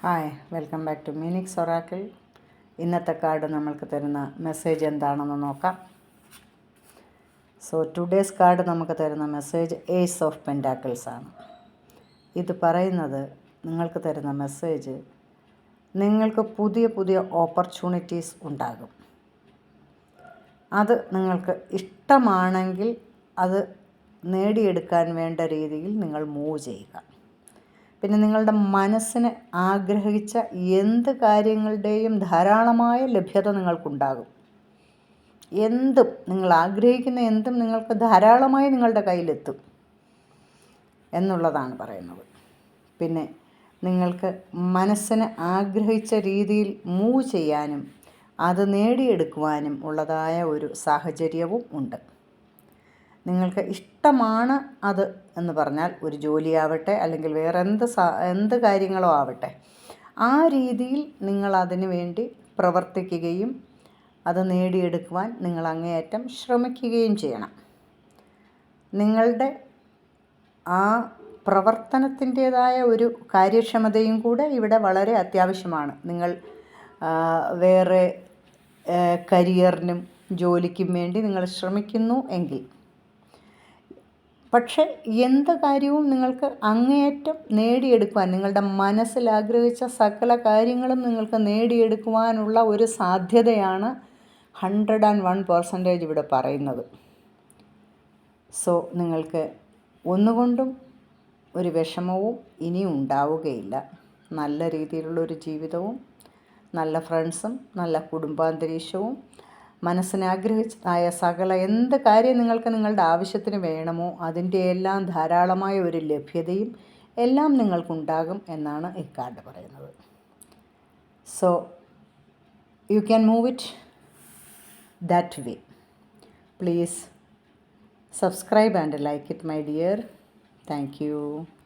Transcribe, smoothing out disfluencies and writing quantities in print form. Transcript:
Hi, welcome back to Meenix Oracle. ഇന്നത്തെ card നമ്മൾക്ക് തരുന്ന മെസ്സേജ് എന്താണെന്ന് നോക്കാം. ടുഡേസ് കാർഡ് നമുക്ക് തരുന്ന മെസ്സേജ് ഏസ് ഓഫ് പെൻറ്റാക്കിൾസ് ആണ്. ഇത് പറയുന്നത്, നിങ്ങൾക്ക് തരുന്ന മെസ്സേജ്, നിങ്ങൾക്ക് പുതിയ പുതിയ ഓപ്പർച്യൂണിറ്റീസ് ഉണ്ടാകും. അത് നിങ്ങൾക്ക് ഇഷ്ടമാണെങ്കിൽ അത് നേടിയെടുക്കാൻ വേണ്ട രീതിയിൽ നിങ്ങൾ മൂവ് ചെയ്യുക. പിന്നെ നിങ്ങളുടെ മനസ്സിന് ആഗ്രഹിച്ച എന്ത് കാര്യങ്ങളുടെയും ധാരാളമായ ലഭ്യത നിങ്ങൾക്കുണ്ടാകും. എന്തും നിങ്ങൾ ആഗ്രഹിക്കുന്ന എന്തും നിങ്ങൾക്ക് ധാരാളമായി നിങ്ങളുടെ കയ്യിലെത്തും എന്നുള്ളതാണ് പറയുന്നത്. പിന്നെ നിങ്ങൾക്ക് മനസ്സിന് ആഗ്രഹിച്ച രീതിയിൽ മൂവ് ചെയ്യാനും അത് നേടിയെടുക്കുവാനും ഉള്ളതായ ഒരു സാഹചര്യവും ഉണ്ട്. നിങ്ങൾക്ക് ഇഷ്ടമാണ് അത് എന്ന് പറഞ്ഞാൽ, ഒരു ജോലിയാവട്ടെ അല്ലെങ്കിൽ വേറെ എന്ത് കാര്യങ്ങളോ ആവട്ടെ, ആ രീതിയിൽ നിങ്ങൾ അതിനു വേണ്ടി പ്രവർത്തിക്കുകയും അത് നേടിയെടുക്കുവാൻ നിങ്ങൾ അങ്ങേയറ്റം ശ്രമിക്കുകയും ചെയ്യണം. നിങ്ങളുടെ ആ പ്രവർത്തനത്തിൻ്റേതായ ഒരു കാര്യക്ഷമതയും കൂടെ ഇവിടെ വളരെ അത്യാവശ്യമാണ്. നിങ്ങൾ വേറെ കരിയറിനും ജോലിക്കും വേണ്ടി നിങ്ങൾ ശ്രമിക്കുന്നു എങ്കിൽ, പക്ഷേ എന്ത് കാര്യവും നിങ്ങൾക്ക് അങ്ങേയറ്റം നേടിയെടുക്കുവാൻ, നിങ്ങളുടെ മനസ്സിൽ ആഗ്രഹിച്ച സകല കാര്യങ്ങളും നിങ്ങൾക്ക് നേടിയെടുക്കുവാനുള്ള ഒരു സാധ്യതയാണ് 101% ഇവിടെ പറയുന്നത്. നിങ്ങൾക്ക് ഒന്നുകൊണ്ടും ഒരു വിഷമവും ഇനിയും ഉണ്ടാവുകയില്ല. നല്ല രീതിയിലുള്ളൊരു ജീവിതവും നല്ല ഫ്രണ്ട്സും നല്ല കുടുംബാന്തരീക്ഷവും മനസ്സിനാഗ്രഹിച്ചതായ സകല എന്ത് കാര്യം നിങ്ങൾക്ക് നിങ്ങളുടെ ആവശ്യത്തിന് വേണമോ അതിൻ്റെ എല്ലാം ധാരാളമായ ഒരു ലഭ്യതയും എല്ലാം നിങ്ങൾക്കുണ്ടാകും എന്നാണ് ഈ കാർഡ് പറയുന്നത്. You can move it that way. Please subscribe and like it, my dear. Thank you.